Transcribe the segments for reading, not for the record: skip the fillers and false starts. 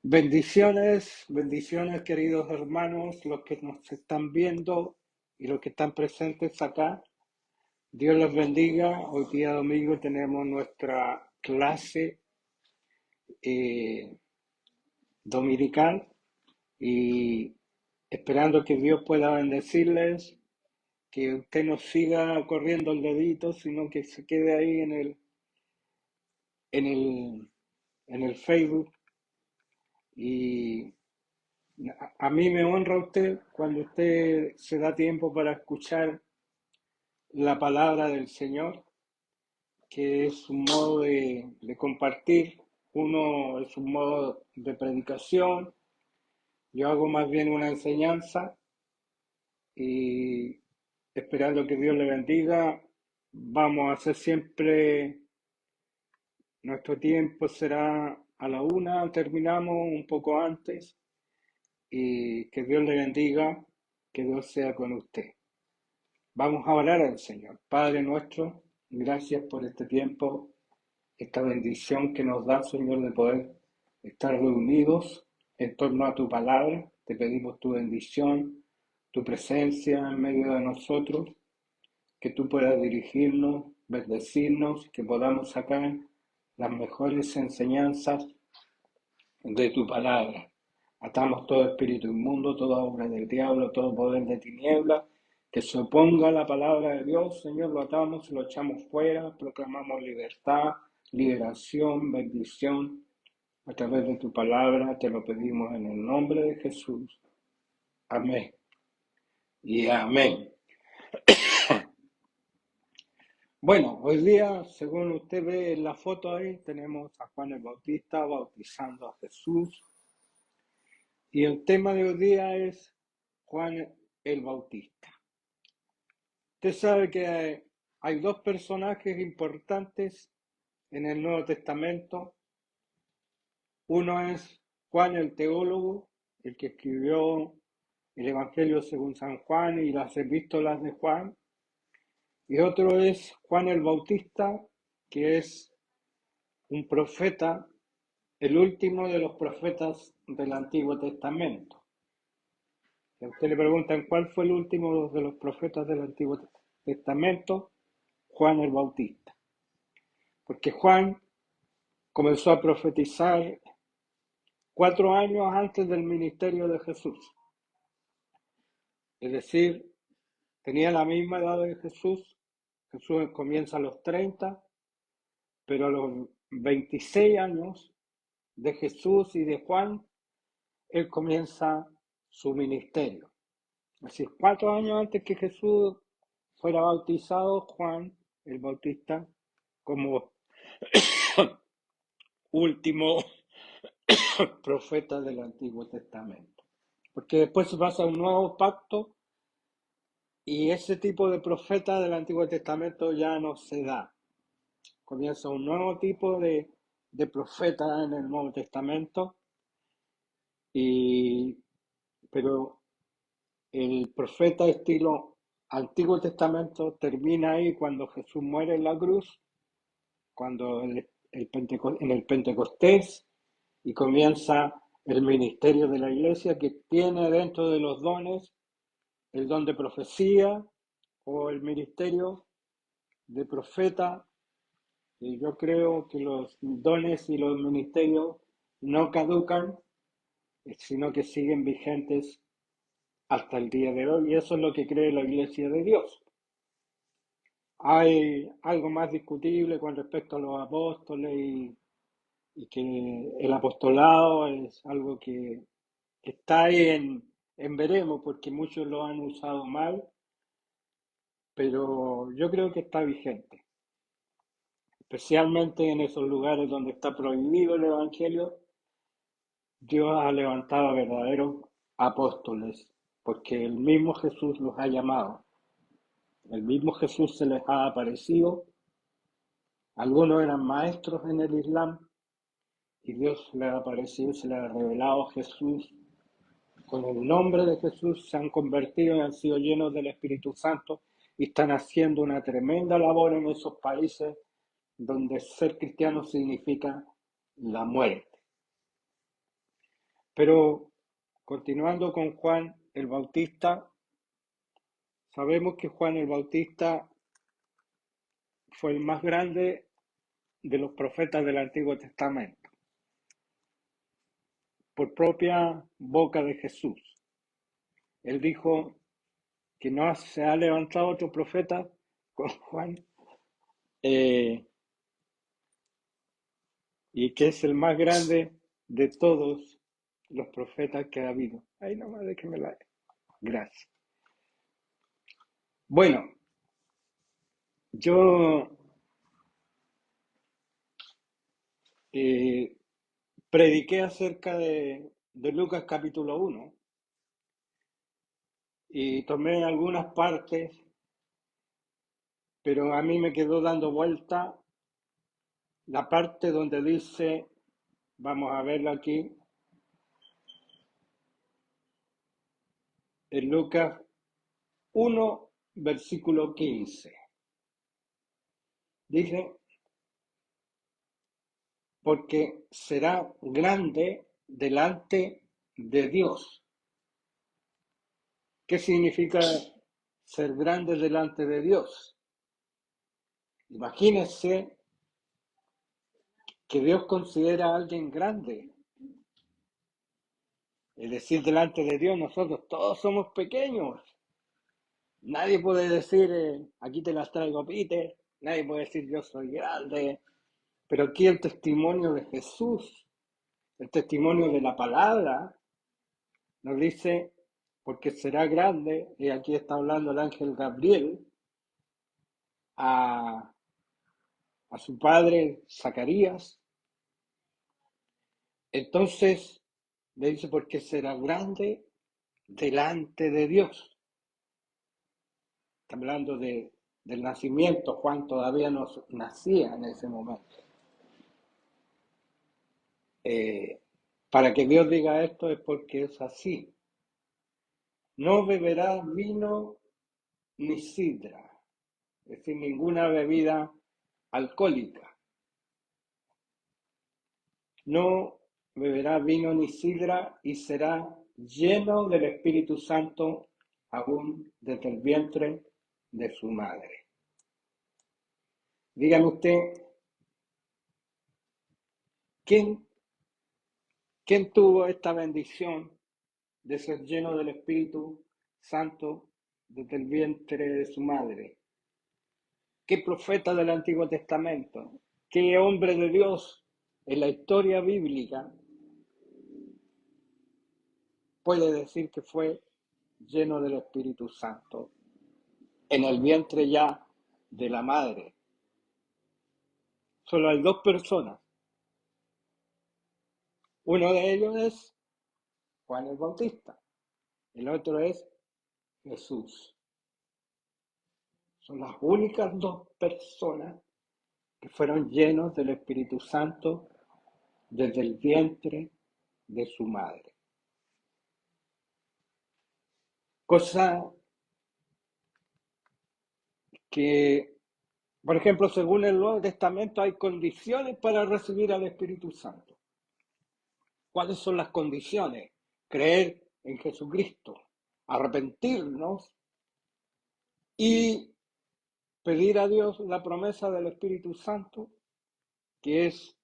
Bendiciones, bendiciones queridos hermanos, los que nos están viendo y los que están presentes acá. Dios los bendiga. Hoy día domingo tenemos nuestra clase eh, dominical y esperando que Dios pueda bendecirles, que usted no siga corriendo el dedito, sino que se quede ahí en el, en el Facebook. Y a mí me honra usted cuando usted se da tiempo para escuchar la palabra del Señor, que es un modo de compartir. Uno es un modo de predicación, yo hago más bien una enseñanza y esperando que Dios le bendiga, vamos a hacer siempre, nuestro tiempo será a la una, terminamos un poco antes y que Dios le bendiga, que Dios sea con usted. Vamos a orar al Señor. Padre nuestro, gracias por este tiempo, esta bendición que nos da, Señor, de poder estar reunidos en torno a tu palabra. Te pedimos tu bendición, tu presencia en medio de nosotros, que tú puedas dirigirnos, bendecirnos, que podamos sacar las mejores enseñanzas de tu palabra. Atamos todo espíritu inmundo, toda obra del diablo, todo poder de tinieblas, que se oponga a la palabra de Dios. Señor, lo atamos, lo echamos fuera, proclamamos libertad, liberación, bendición. A través de tu palabra te lo pedimos en el nombre de Jesús. Amén y amén. Bueno, hoy día, según usted ve en la foto ahí, tenemos a Juan el Bautista bautizando a Jesús. Y el tema de hoy día es Juan el Bautista. Usted sabe que hay dos personajes importantes en el Nuevo Testamento. Uno es Juan el teólogo, el que escribió el Evangelio según San Juan y las epístolas de Juan. Y otro es Juan el Bautista, que es un profeta, el último de los profetas del Antiguo Testamento. Si a usted le preguntan cuál fue el último de los profetas del Antiguo Testamento, Juan el Bautista. Porque Juan comenzó a profetizar 4 años antes del ministerio de Jesús. Es decir, tenía la misma edad de Jesús. Jesús comienza a los 30, pero a los 26 años de Jesús y de Juan, él comienza su ministerio. Es decir, 4 años antes que Jesús fuera bautizado, Juan el Bautista, como último profeta del Antiguo Testamento. Porque después se pasa un nuevo pacto y ese tipo de profeta del Antiguo Testamento ya no se da. Comienza un nuevo tipo de profeta en el Nuevo Testamento, pero el profeta estilo Antiguo Testamento termina ahí cuando Jesús muere en la cruz, cuando en el Pentecostés, y comienza el ministerio de la iglesia, que tiene dentro de los dones el don de profecía o el ministerio de profeta. Y yo creo que los dones y los ministerios no caducan, sino que siguen vigentes hasta el día de hoy, y eso es lo que cree la Iglesia de Dios. Hay algo más discutible con respecto a los apóstoles y que el apostolado es algo que está ahí en veremos, porque muchos lo han usado mal, pero yo creo que está vigente, especialmente en esos lugares donde está prohibido el Evangelio. Dios ha levantado a verdaderos apóstoles, porque el mismo Jesús los ha llamado, el mismo Jesús se les ha aparecido. Algunos eran maestros en el Islam y Dios les ha aparecido, se les ha revelado a Jesús. Con el nombre de Jesús se han convertido y han sido llenos del Espíritu Santo y están haciendo una tremenda labor en esos países donde ser cristiano significa la muerte. Pero continuando con Juan el Bautista, sabemos que Juan el Bautista fue el más grande de los profetas del Antiguo Testamento, por propia boca de Jesús. Él dijo que no se ha levantado otro profeta con Juan, eh, y que es el más grande de todos los profetas que ha habido. Ahí nomás déjeme la... Gracias. Bueno, yo eh, prediqué acerca de Lucas capítulo 1 y tomé algunas partes, pero a mí me quedó dando vuelta la parte donde dice, vamos a verlo aquí, en Lucas 1, versículo 15. Dice, porque será grande delante de Dios. ¿Qué significa ser grande delante de Dios? Imagínense que Dios considera a alguien grande. Es decir, delante de Dios nosotros todos somos pequeños. Nadie puede decir, aquí te las traigo, Peter. Nadie puede decir, yo soy grande. Pero aquí el testimonio de Jesús, el testimonio de la palabra, nos dice, porque será grande, y aquí está hablando el ángel Gabriel, a, a su padre Zacarías. Entonces le dice, porque será grande delante de Dios. Está hablando del nacimiento. Juan todavía no nacía en ese momento. Para que Dios diga esto es porque es así. No beberá vino ni sidra, es decir, ninguna bebida alcohólica. No beberá vino ni sidra y será lleno del Espíritu Santo aún desde el vientre de su madre. Dígame usted, ¿quién tuvo esta bendición de ser lleno del Espíritu Santo desde el vientre de su madre? ¿Qué profeta del Antiguo Testamento? ¿Qué hombre de Dios en la historia bíblica puede decir que fue lleno del Espíritu Santo en el vientre ya de la madre? Solo hay dos personas. Uno de ellos es Juan el Bautista. El otro es Jesús. Son las únicas dos personas que fueron llenos del Espíritu Santo desde el vientre de su madre. Cosa que, por ejemplo, según el Nuevo Testamento hay condiciones para recibir al Espíritu Santo. ¿Cuáles son las condiciones? Creer en Jesucristo, arrepentirnos y pedir a Dios la promesa del Espíritu Santo, que es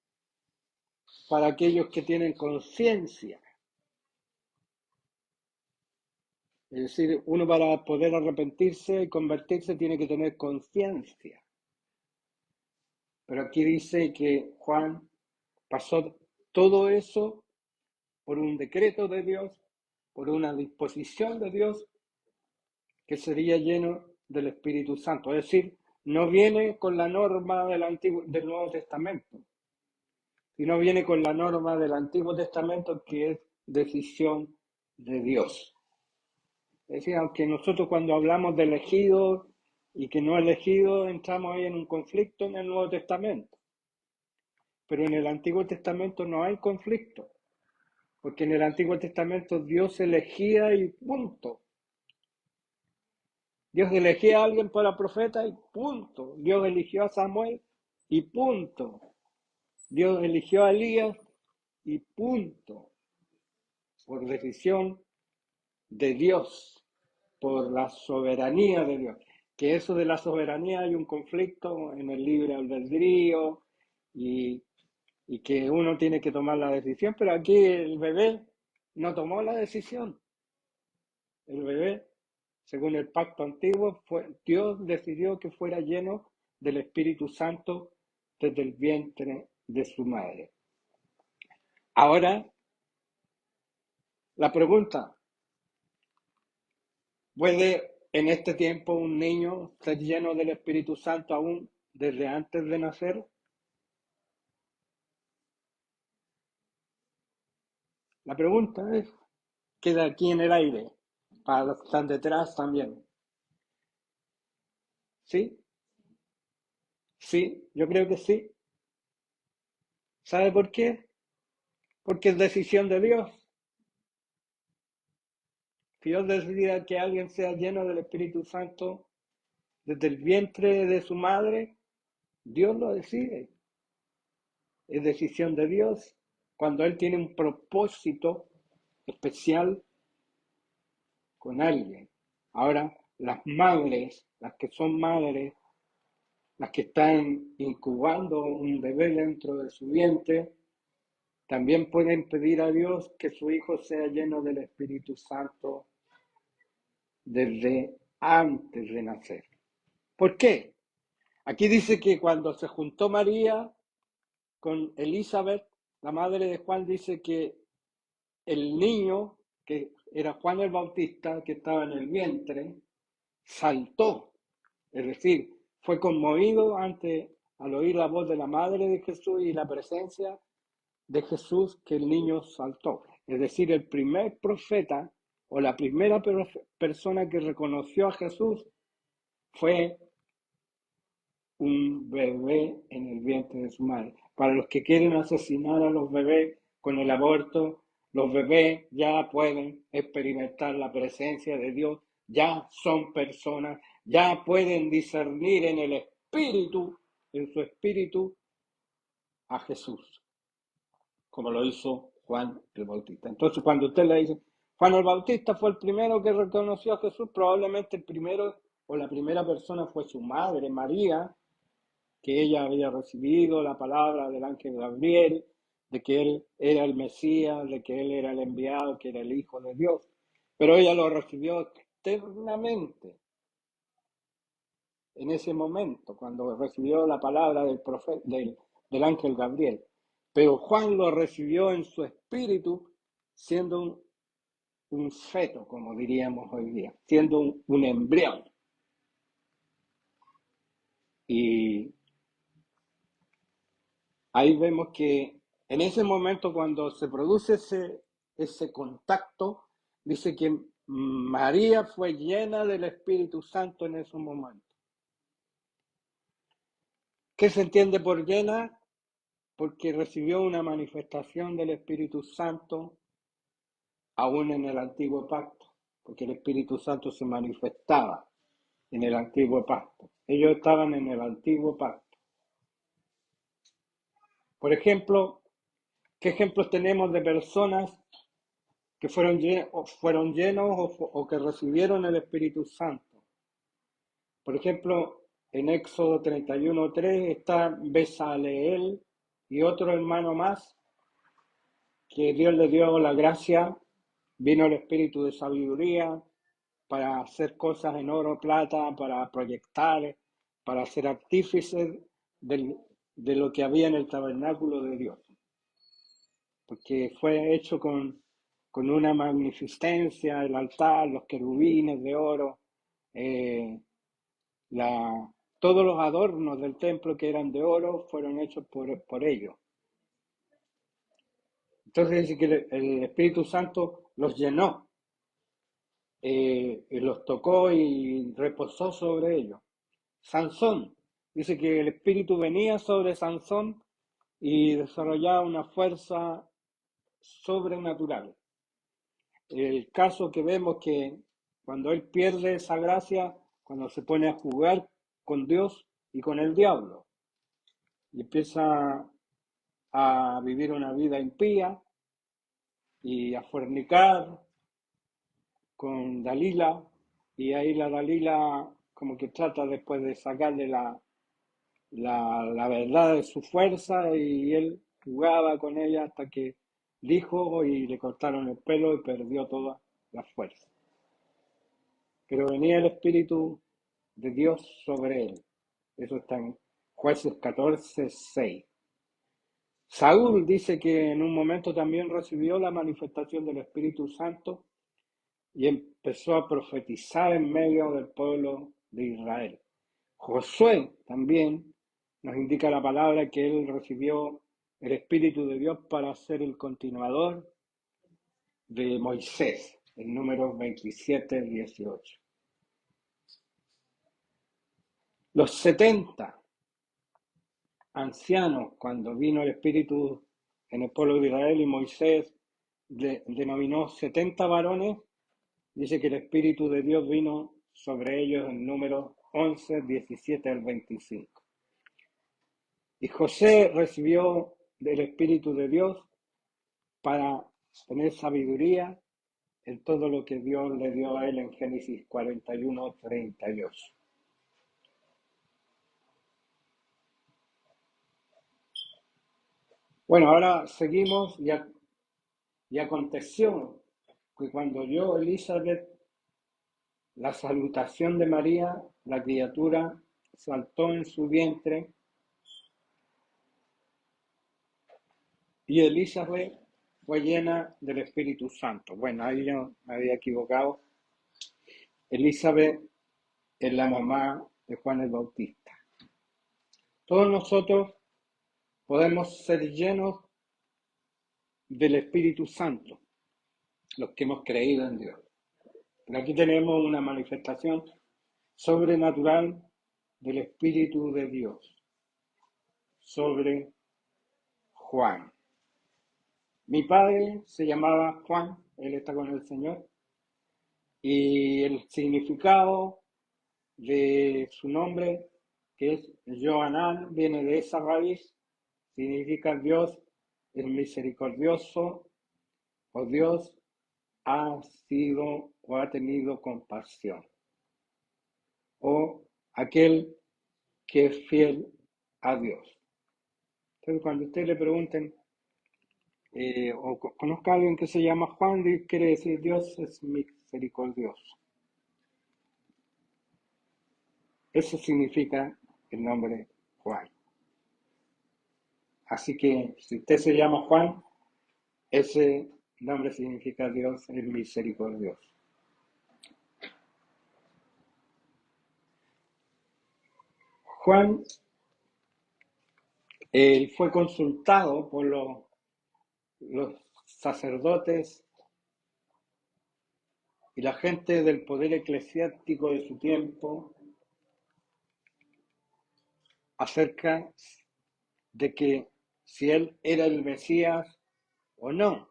para aquellos que tienen conciencia. Es decir, uno para poder arrepentirse y convertirse tiene que tener conciencia. Pero aquí dice que Juan pasó todo eso por un decreto de Dios, por una disposición de Dios, que sería lleno del Espíritu Santo. Es decir, no viene con la norma del Nuevo Testamento, sino viene con la norma del Antiguo Testamento, que es decisión de Dios. Es decir, aunque nosotros cuando hablamos de elegido y que no elegido, entramos ahí en un conflicto en el Nuevo Testamento. Pero en el Antiguo Testamento no hay conflicto, porque en el Antiguo Testamento Dios elegía y punto. Dios elegía a alguien para profeta y punto. Dios eligió a Samuel y punto. Dios eligió a Elías y punto. por decisión de Dios, por la soberanía de Dios. Que eso de la soberanía hay un conflicto en el libre albedrío y, y que uno tiene que tomar la decisión, pero aquí el bebé no tomó la decisión. El bebé, según el pacto antiguo, Dios decidió que fuera lleno del Espíritu Santo desde el vientre de su madre. Ahora, la pregunta, ¿puede en este tiempo un niño ser lleno del Espíritu Santo aún desde antes de nacer? La pregunta queda aquí en el aire, para los que están detrás también. ¿Sí? Sí, yo creo que sí. ¿Sabe por qué? Porque es decisión de Dios. Si Dios decida que alguien sea lleno del Espíritu Santo desde el vientre de su madre, Dios lo decide. Es decisión de Dios cuando Él tiene un propósito especial con alguien. Ahora, las madres, las que son madres, las que están incubando un bebé dentro de su vientre, también pueden pedir a Dios que su hijo sea lleno del Espíritu Santo desde antes de nacer. ¿Por qué? Aquí dice que cuando se juntó María con Elizabeth, la madre de Juan, dice que el niño, que era Juan el Bautista, que estaba en el vientre, saltó, es decir, fue conmovido al oír la voz de la madre de Jesús y la presencia de Jesús, que el niño saltó. Es decir, el primer profeta o la primera persona que reconoció a Jesús fue un bebé en el vientre de su madre. Para los que quieren asesinar a los bebés con el aborto, los bebés ya pueden experimentar la presencia de Dios, ya son personas, ya pueden discernir en el espíritu, en su espíritu, a Jesús, como lo hizo Juan el Bautista. Entonces, cuando usted le dice, Juan el Bautista fue el primero que reconoció a Jesús, probablemente el primero o la primera persona fue su madre, María, que ella había recibido la palabra del ángel Gabriel, de que él era el Mesías, de que él era el enviado, que era el Hijo de Dios. Pero ella lo recibió externamente en ese momento, cuando recibió la palabra del ángel Gabriel. Pero Juan lo recibió en su espíritu, siendo un feto, como diríamos hoy día, siendo un embrión. Y ahí vemos que en ese momento, cuando se produce ese contacto, dice que María fue llena del Espíritu Santo en ese momento. ¿Qué se entiende por llena? Porque recibió una manifestación del Espíritu Santo aún en el antiguo pacto, porque el Espíritu Santo se manifestaba en el antiguo pacto. Ellos estaban en el antiguo pacto. Por ejemplo, ¿qué ejemplos tenemos de personas que fueron llenos o que recibieron el Espíritu Santo? Por ejemplo, en Éxodo 31:3 está Bezaleel y otro hermano más que Dios le dio la gracia, vino el espíritu de sabiduría para hacer cosas en oro, plata, para proyectar, para ser artífices de lo que había en el tabernáculo de Dios, porque fue hecho con una magnificencia, el altar, los querubines de oro, eh, la, todos los adornos del templo que eran de oro fueron hechos por ellos. Entonces dice que el Espíritu Santo los llenó, y los tocó y reposó sobre ellos. Sansón, dice que el Espíritu venía sobre Sansón y desarrollaba una fuerza sobrenatural. El caso que vemos que cuando él pierde esa gracia, cuando se pone a jugar con Dios y con el diablo, y empieza a vivir una vida impía, y a fornicar con Dalila, y ahí la Dalila como que trata después de sacarle la verdad de su fuerza, y él jugaba con ella hasta que dijo y le cortaron el pelo y perdió toda la fuerza. Pero venía el Espíritu de Dios sobre él. Eso está en Jueces 14:6. Saúl dice que en un momento también recibió la manifestación del Espíritu Santo y empezó a profetizar en medio del pueblo de Israel. Josué también nos indica la palabra que él recibió el Espíritu de Dios para ser el continuador de Moisés, en Números 27:18. Los 70 ancianos, cuando vino el Espíritu en el pueblo de Israel y Moisés denominó 70 varones, dice que el Espíritu de Dios vino sobre ellos en Números 11:17-25. Y José recibió del Espíritu de Dios para tener sabiduría en todo lo que Dios le dio a él en Génesis 41:38. Bueno, ahora seguimos y aconteció que cuando oyó Elizabeth la salutación de María, la criatura saltó en su vientre, y Elizabeth fue llena del Espíritu Santo. Bueno, ahí yo me había equivocado. Elizabeth es la mamá de Juan el Bautista. Todos nosotros podemos ser llenos del Espíritu Santo, los que hemos creído en Dios. Pero aquí tenemos una manifestación sobrenatural del Espíritu de Dios sobre Juan. Mi padre se llamaba Juan, él está con el Señor, y el significado de su nombre, que es Johanán, viene de esa raíz, significa Dios es misericordioso, o Dios ha sido o ha tenido compasión, o aquel que es fiel a Dios. Entonces, cuando ustedes le pregunten, o conozca a alguien que se llama Juan, quiere decir Dios es misericordioso. Eso significa el nombre Juan. Así que si usted se llama Juan, ese nombre significa Dios es misericordioso. Juan fue consultado por los sacerdotes y la gente del poder eclesiástico de su tiempo acerca de que si él era el Mesías o no.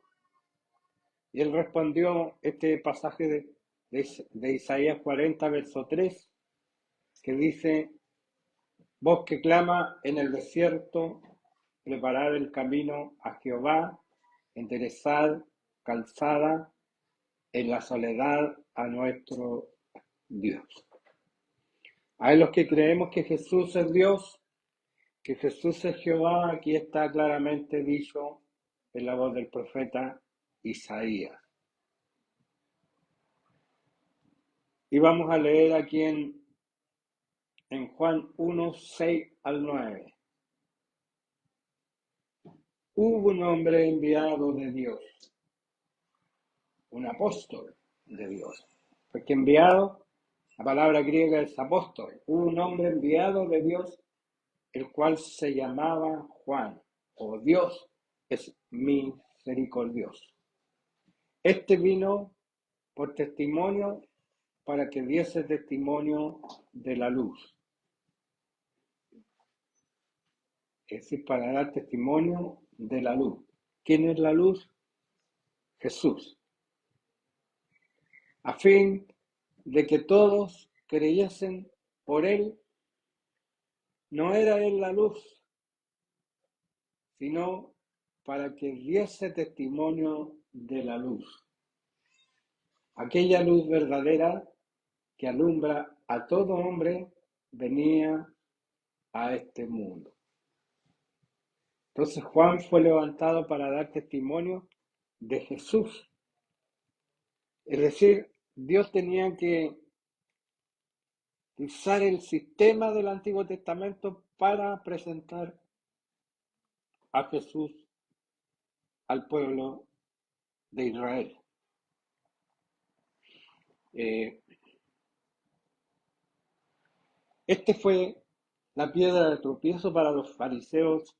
Y él respondió este pasaje de Isaías 40, verso 3, que dice: voz que clama en el desierto, preparad el camino a Jehová, enderezad calzada en la soledad a nuestro Dios. Hay los que creemos que Jesús es Dios, que Jesús es Jehová, aquí está claramente dicho en la voz del profeta Isaías. Y vamos a leer aquí en Juan 1:6-9. Hubo un hombre enviado de Dios, un apóstol de Dios, porque enviado, la palabra griega es apóstol. Hubo un hombre enviado de Dios, el cual se llamaba Juan, o Dios es misericordioso. Este vino por testimonio, para que diese testimonio de la luz. Es decir, para dar testimonio de la luz. ¿Quién es la luz? Jesús. A fin de que todos creyesen por él. No era él la luz, sino para que diese testimonio de la luz, aquella luz verdadera que alumbra a todo hombre, venía a este mundo. Entonces Juan fue levantado para dar testimonio de Jesús. Es decir, Dios tenía que usar el sistema del Antiguo Testamento para presentar a Jesús al pueblo de Israel. Este fue la piedra de tropiezo para los fariseos,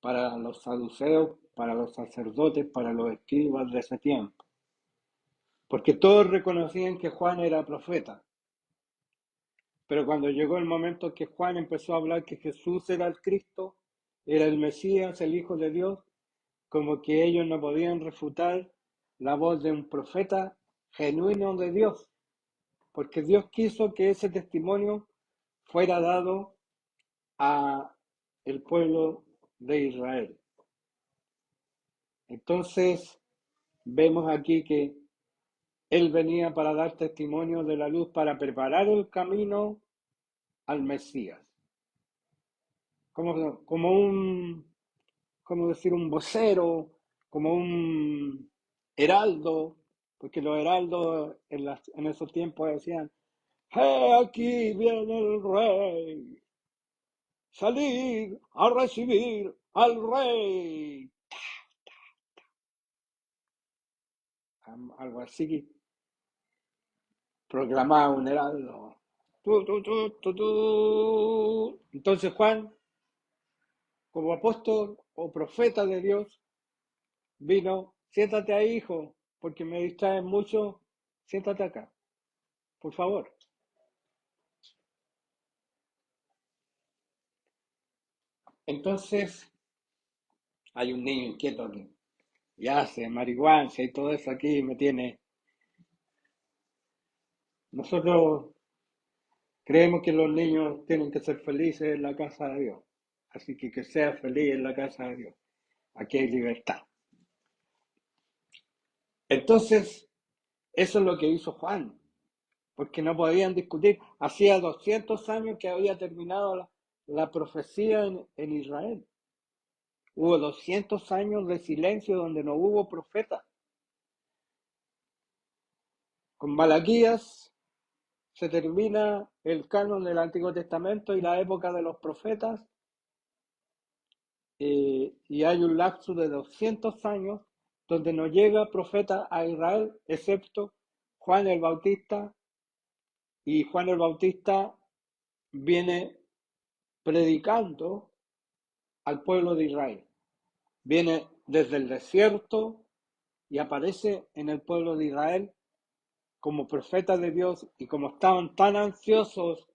para los saduceos, para los sacerdotes, para los escribas de ese tiempo. Porque todos reconocían que Juan era profeta. Pero cuando llegó el momento que Juan empezó a hablar que Jesús era el Cristo, era el Mesías, el Hijo de Dios, como que ellos no podían refutar la voz de un profeta genuino de Dios, porque Dios quiso que ese testimonio fuera dado a el pueblo de Israel. Entonces, vemos aquí que Él venía para dar testimonio de la luz, para preparar el camino al Mesías. Como un vocero, como un heraldo, porque los heraldos en esos tiempos decían, ¡Hey, aquí viene el rey! ¡Salid a recibir al rey! Algo así proclamaba un heraldo. Entonces Juan, como apóstol o profeta de Dios, vino, siéntate ahí, hijo, porque me distraen mucho, siéntate acá, por favor. Entonces, hay un niño inquieto que ya hace marihuana y todo eso aquí me tiene. Nosotros creemos que los niños tienen que ser felices en la casa de Dios. Así que sea feliz en la casa de Dios. Aquí hay libertad. Entonces, eso es lo que hizo Juan, porque no podían discutir. Hacía 200 años que había terminado la profecía en Israel. Hubo 200 años de silencio donde no hubo profeta. Con Malaquías se termina el canon del Antiguo Testamento y la época de los profetas, y hay un lapso de 200 años donde no llega profeta a Israel, excepto Juan el Bautista, y Juan el Bautista viene predicando al pueblo de Israel. Viene desde el desierto y aparece en el pueblo de Israel como profeta de Dios, y como estaban tan ansiosos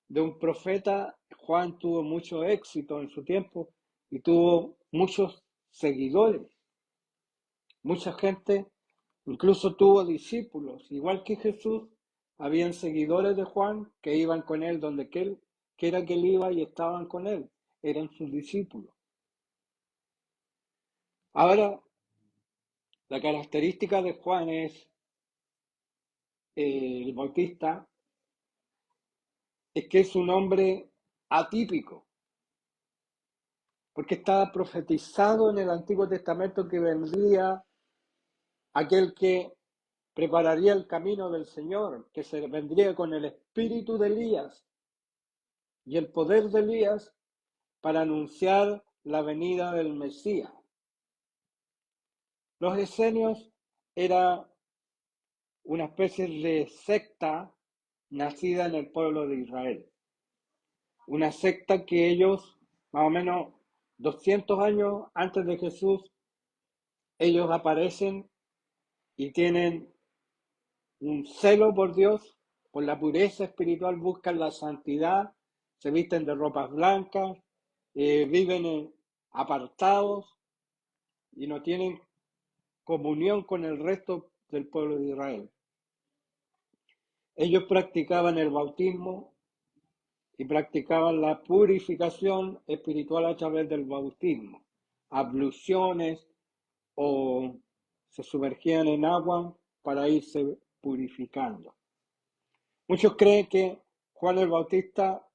de un profeta, Juan tuvo mucho éxito en su tiempo y tuvo muchos seguidores. Mucha gente incluso tuvo discípulos, igual que Jesús, habían seguidores de Juan que iban con él donde quiera que él iba y estaban con él, eran sus discípulos. Ahora, la característica de Juan es, el Bautista, es que es un hombre atípico, porque estaba profetizado en el Antiguo Testamento que vendría aquel que prepararía el camino del Señor, que se vendría con el espíritu de Elías y el poder de Elías para anunciar la venida del Mesías. Los esenios era una especie de secta nacida en el pueblo de Israel. Una secta que ellos, más o menos 200 años antes de Jesús, ellos aparecen y tienen un celo por Dios, por la pureza espiritual, buscan la santidad, se visten de ropas blancas, viven apartados y no tienen comunión con el resto del pueblo de Israel. Ellos practicaban el bautismo y practicaban la purificación espiritual a través del bautismo, abluciones, o se sumergían en agua para irse purificando. Muchos creen que Juan el Bautista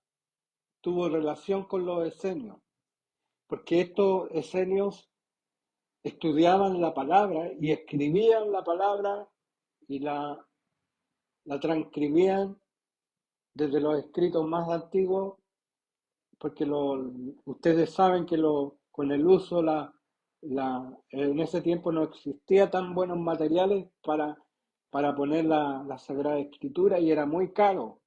tuvo relación con los esenios, porque estos esenios estudiaban la palabra y escribían la palabra y la transcribían desde los escritos más antiguos, porque ustedes saben que con el uso, en ese tiempo no existía tan buenos materiales para poner la Sagrada Escritura y era muy caro.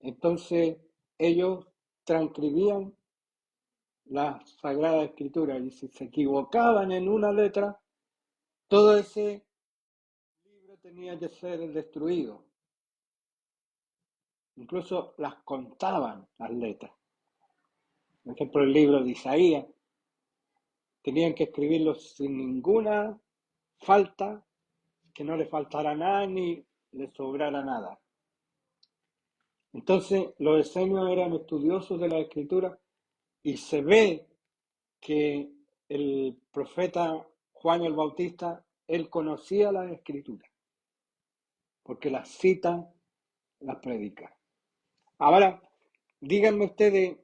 Entonces ellos transcribían la Sagrada Escritura y si se equivocaban en una letra, todo ese libro tenía que ser destruido. Incluso las contaban las letras. Por ejemplo, el libro de Isaías, tenían que escribirlo sin ninguna falta, que no le faltara nada ni le sobrara nada. Entonces, los esenios eran estudiosos de la Escritura y se ve que el profeta Juan el Bautista, él conocía las Escrituras, porque las cita, las predica. Ahora, díganme ustedes,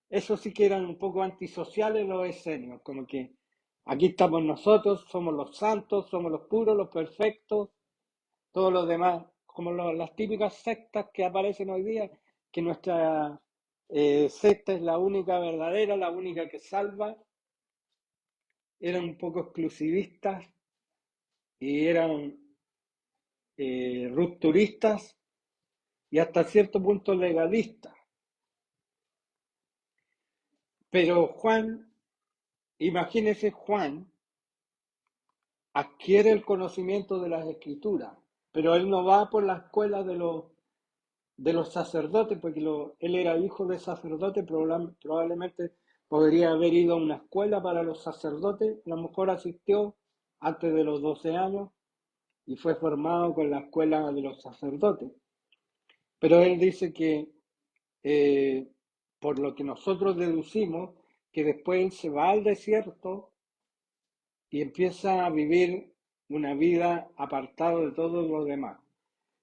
eso sí que eran un poco antisociales los esenios, como que aquí estamos nosotros, somos los santos, somos los puros, los perfectos, todos los demás, como las típicas sectas que aparecen hoy día, que nuestra secta es la única verdadera, la única que salva. Eran un poco exclusivistas y eran rupturistas y hasta cierto punto legalistas. Pero Juan, imagínese Juan, adquiere el conocimiento de las escrituras, pero él no va por la escuela de los sacerdotes, porque él era hijo de sacerdote, probablemente podría haber ido a una escuela para los sacerdotes, a lo mejor asistió antes de los 12 años y fue formado con la escuela de los sacerdotes. Pero él dice que, por lo que nosotros deducimos, que después él se va al desierto y empieza a vivir una vida apartado de todos los demás.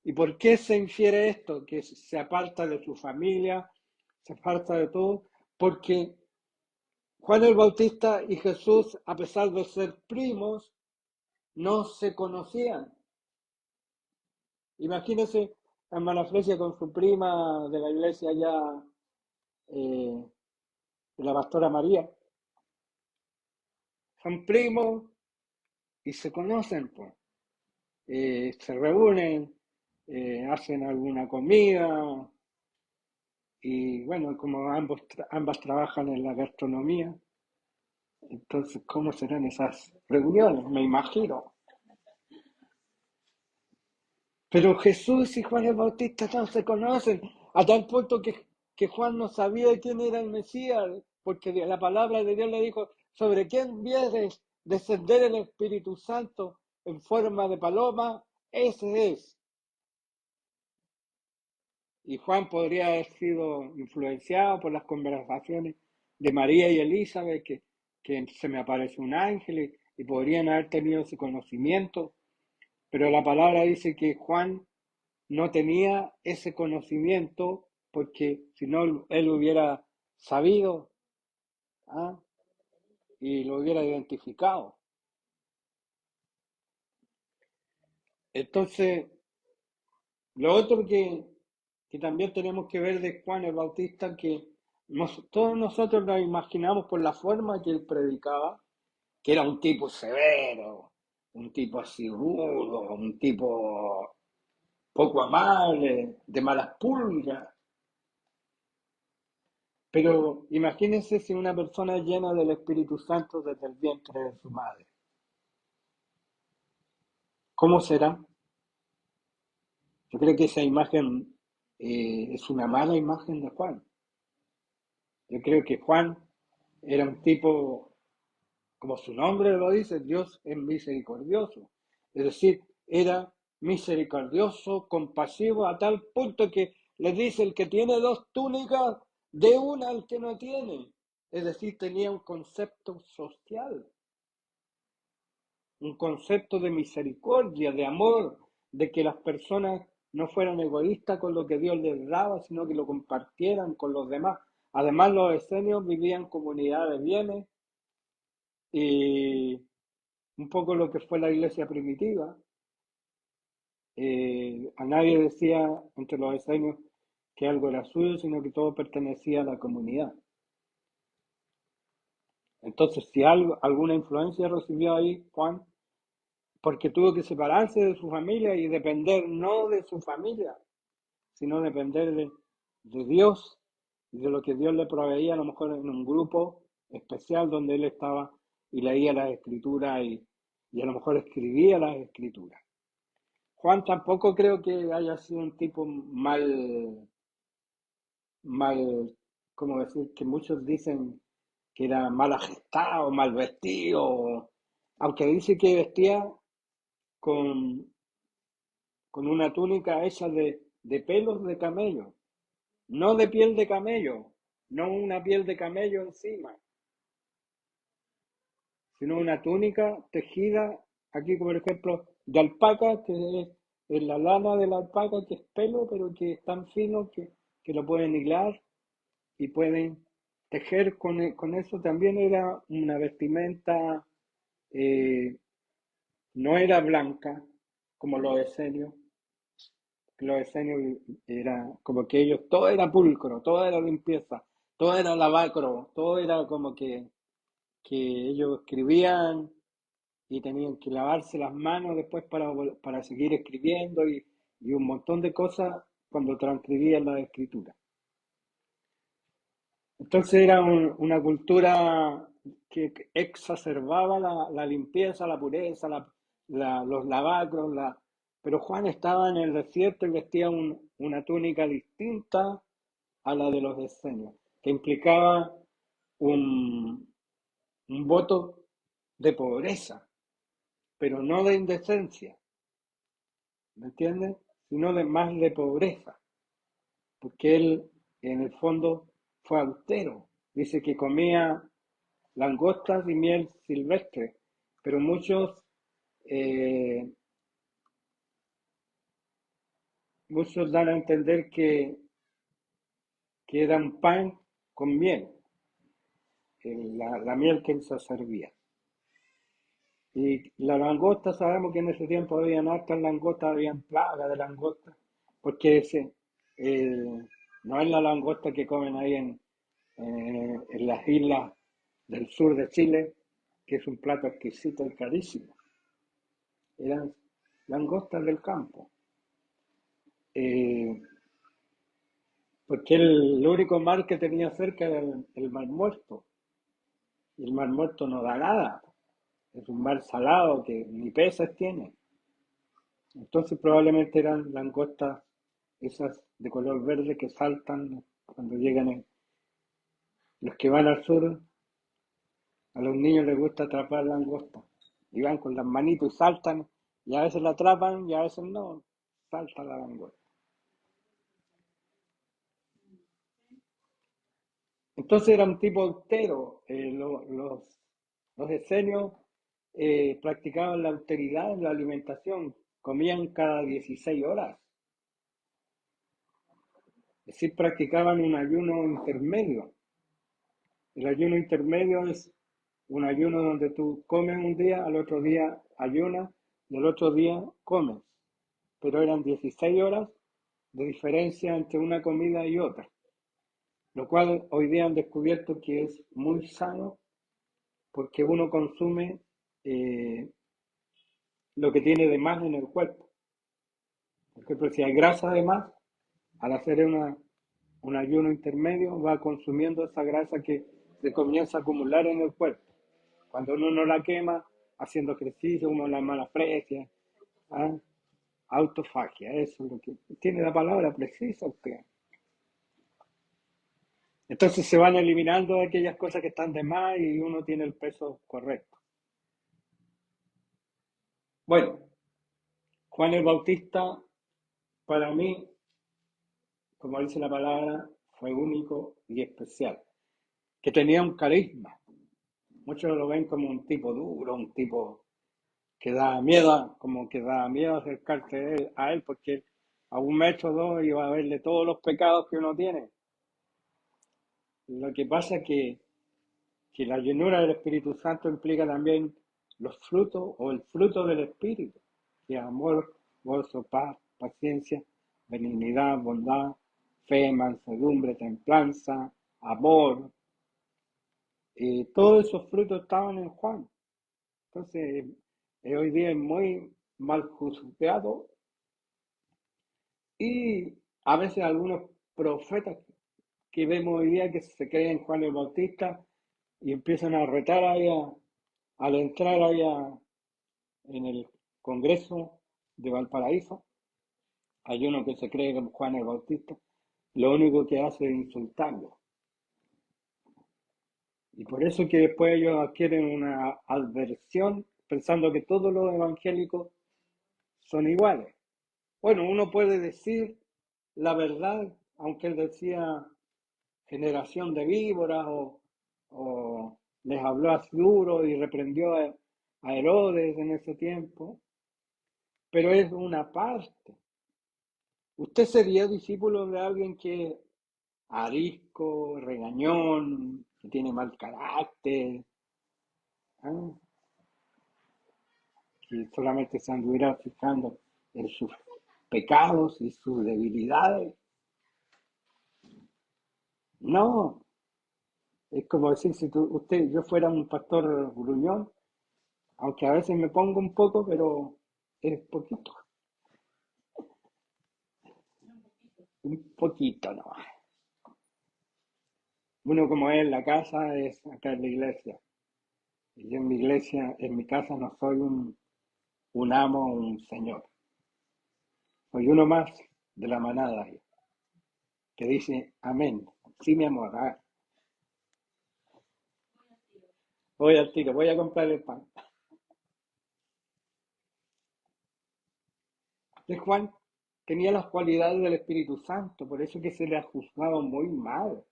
¿Y por qué se infiere esto? Que se aparta de su familia, se aparta de todo, porque Juan el Bautista y Jesús, a pesar de ser primos, no se conocían. Imagínense a hermana Fresia con su prima de la iglesia allá, de la pastora María. Son primos y se conocen, pues. Se reúnen, hacen alguna comida y bueno, como ambas trabajan en la gastronomía, entonces, ¿cómo serán esas reuniones? Me imagino. Pero Jesús y Juan el Bautista no se conocen, a tal punto que Juan no sabía quién era el Mesías, porque la palabra de Dios le dijo, sobre quién vienes descender el Espíritu Santo en forma de paloma, ese es. Y Juan podría haber sido influenciado por las conversaciones de María y Elizabeth, que se me aparece un ángel y podrían haber tenido ese conocimiento, pero la palabra dice que Juan no tenía ese conocimiento porque si no él hubiera sabido, ¿ah? Y lo hubiera identificado. Entonces, lo otro que también tenemos que ver de Juan el Bautista, que todos nosotros nos imaginamos por la forma que él predicaba, que era un tipo severo, un tipo así rudo, un tipo poco amable, de malas pulgas. Pero imagínense si una persona es llena del Espíritu Santo desde el vientre de su madre. ¿Cómo será? Yo creo que esa imagen es una mala imagen de Juan. Yo creo que Juan era un tipo, como su nombre lo dice, Dios es misericordioso. Es decir, era misericordioso, compasivo, a tal punto que le dice el que tiene dos túnicas, de una al que no tiene. Es decir, tenía un concepto social. un concepto de misericordia, de amor, de que las personas no fueran egoístas con lo que Dios les daba, sino que lo compartieran con los demás. Además, los esenios vivían en comunidades de bienes y un poco lo que fue la iglesia primitiva. A nadie decía entre los esenios que algo era suyo, sino que todo pertenecía a la comunidad. Entonces, si alguna influencia recibió ahí Juan, porque tuvo que separarse de su familia y depender no de su familia, sino depender de Dios y de lo que Dios le proveía, a lo mejor en un grupo especial donde él estaba y leía las escrituras y a lo mejor escribía las escrituras. Juan tampoco creo que haya sido un tipo mal, como decir, que muchos dicen que era mal agestado, mal vestido, aunque dice que vestía con, con una túnica hecha de pelos de camello, no de piel de camello, no una piel de camello encima, sino una túnica tejida, aquí por ejemplo, de alpaca, que es la lana de la alpaca, que es pelo, pero que es tan fino que lo pueden hilar y pueden tejer con eso. También era una vestimenta, eh, no era blanca como los esenios era como que ellos, todo era pulcro, todo era limpieza, todo era lavacro, todo era como que ellos escribían y tenían que lavarse las manos después para seguir escribiendo y un montón de cosas cuando transcribían la escritura. Entonces era una cultura que exacerbaba la limpieza, la pureza, los lavacros, pero Juan estaba en el desierto y vestía una túnica distinta a la de los esenios, que implicaba un, un voto de pobreza, pero no de indecencia, ¿me entiendes? Sino de más de pobreza, porque él en el fondo fue austero. Dice que comía langostas y miel silvestre, pero eh, muchos dan a entender que era un pan con miel, la miel que él se servía. Y la langosta, sabemos que en ese tiempo habían hartas langostas, habían plagas de langostas, porque no es la langosta que comen ahí en las islas del sur de Chile, que es un plato exquisito y carísimo. Eran langostas del campo. Eh, Porque el único mar que tenía cerca era el Mar Muerto. Y el Mar Muerto no da nada. Es un mar salado que ni peces tiene. Entonces probablemente eran langostas esas de color verde que saltan cuando llegan. Los que van al sur, a los niños les gusta atrapar langostas. Y van con las manitos y saltan. Y a veces la atrapan y a veces no. Salta la langosta. Entonces era un tipo austero. Los esenios practicaban la austeridad en la alimentación, comían cada 16 horas, es decir, practicaban un ayuno intermedio. El ayuno intermedio es un ayuno donde tú comes un día, al otro día ayunas y al otro día comes, pero eran 16 horas de diferencia entre una comida y otra, lo cual hoy día han descubierto que es muy sano porque uno consume eh, lo que tiene de más en el cuerpo. Por ejemplo, si hay grasa de más, al hacer un ayuno intermedio va consumiendo esa grasa que se comienza a acumular en el cuerpo. Cuando uno no la quema haciendo ejercicio, uno la mala aprecia. ¿Ah? Autofagia, eso es lo que tiene la palabra precisa usted. Entonces se van eliminando aquellas cosas que están de más y uno tiene el peso correcto. Bueno, Juan el Bautista, para mí, como dice la palabra, fue único y especial, que tenía un carisma. Muchos lo ven como un tipo duro, un tipo que da miedo, como que da miedo acercarte a él, porque a 1 metro o 2 iba a verle todos los pecados que uno tiene. Lo que pasa es que la llenura del Espíritu Santo implica también los frutos o el fruto del Espíritu, que es amor, gozo, paz, paciencia, benignidad, bondad, fe, mansedumbre, templanza, amor. Todos esos frutos estaban en Juan. Entonces, hoy día es muy mal juzgado y a veces algunos profetas que vemos hoy día que se creen Juan el Bautista y empiezan a retar al entrar allá en el Congreso de Valparaíso. Hay uno que se cree como Juan el Bautista, lo único que hace es insultarlo. Y por eso que después ellos adquieren una adversión pensando que todos los evangélicos son iguales. Bueno, uno puede decir la verdad, aunque él decía generación de víboras o les habló así duro y reprendió a Herodes en ese tiempo, pero es una parte. ¿Usted sería discípulo de alguien que es arisco, regañón, que tiene mal carácter, ¿ah? Que solamente se anduviera fijando en sus pecados y sus debilidades? No, es como decir, si yo fuera un pastor gruñón, aunque a veces me pongo un poco, pero es poquito, un poquito nomás. Uno como es en la casa, es acá en la iglesia. Y yo en mi iglesia, en mi casa no soy un amo o un señor. Soy uno más de la manada que dice amén. Sí, mi amor, voy al tiro, voy a comprar el pan. Entonces Juan tenía las cualidades del Espíritu Santo, por eso que se le ha juzgado muy mal.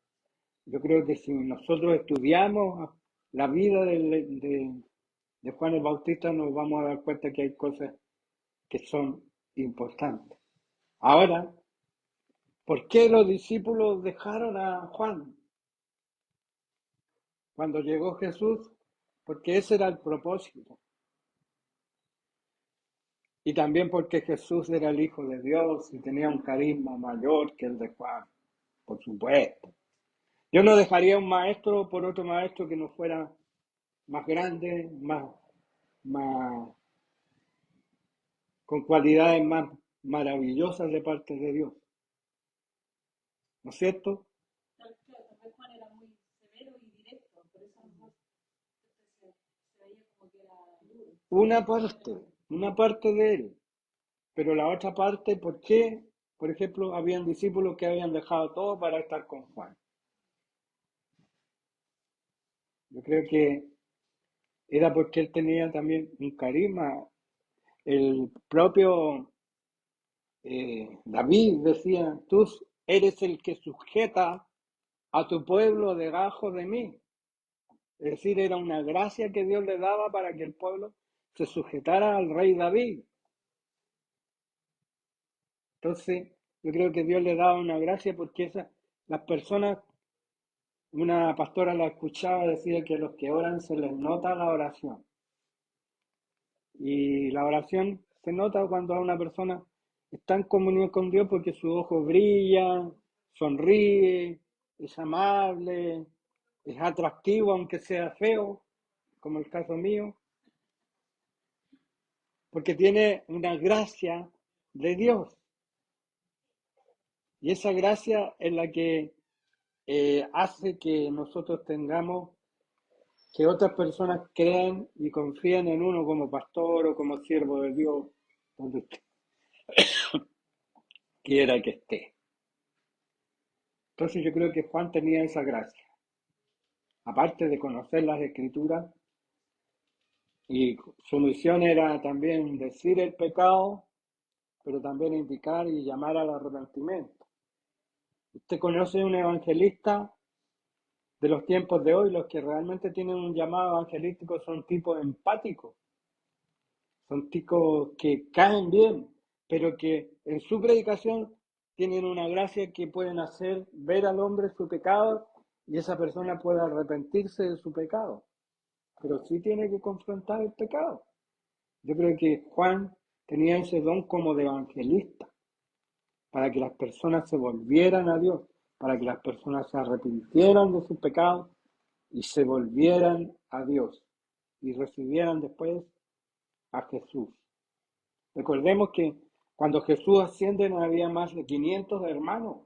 Yo creo que si nosotros estudiamos la vida de Juan el Bautista, nos vamos a dar cuenta que hay cosas que son importantes. Ahora, ¿por qué los discípulos dejaron a Juan cuando llegó Jesús? Porque ese era el propósito. Y también porque Jesús era el Hijo de Dios y tenía un carisma mayor que el de Juan, por supuesto. Yo no dejaría un maestro por otro maestro que no fuera más grande, más, con cualidades más maravillosas de parte de Dios. ¿No es cierto? Una parte, una parte de él. Pero la otra parte, ¿por qué? Por ejemplo, habían discípulos que habían dejado todo para estar con Juan. Yo creo que era porque él tenía también un carisma. El propio David decía, tú eres el que sujeta a tu pueblo debajo de mí. Es decir, era una gracia que Dios le daba para que el pueblo se sujetara al rey David. Entonces, yo creo que Dios le daba una gracia porque las personas, una pastora la escuchaba decir que los que oran se les nota la oración. Y la oración se nota cuando una persona está en comunión con Dios porque sus ojos brillan, sonríe, es amable, es atractivo aunque sea feo, como el caso mío, porque tiene una gracia de Dios. Y esa gracia es la que hace que nosotros tengamos que otras personas crean y confíen en uno como pastor o como siervo de Dios, donde usted quiera que esté. Entonces yo creo que Juan tenía esa gracia, aparte de conocer las escrituras, y su misión era también decir el pecado, pero también indicar y llamar al arrepentimiento. ¿Usted conoce un evangelista de los tiempos de hoy? Los que realmente tienen un llamado evangelístico son tipos empáticos. Son ticos que caen bien, pero que en su predicación tienen una gracia que pueden hacer ver al hombre su pecado y esa persona puede arrepentirse de su pecado. Pero sí tiene que confrontar el pecado. Yo creo que Juan tenía ese don como de evangelista, para que las personas se volvieran a Dios, para que las personas se arrepintieran de sus pecados y se volvieran a Dios y recibieran después a Jesús. Recordemos que cuando Jesús asciende no había más de 500 hermanos.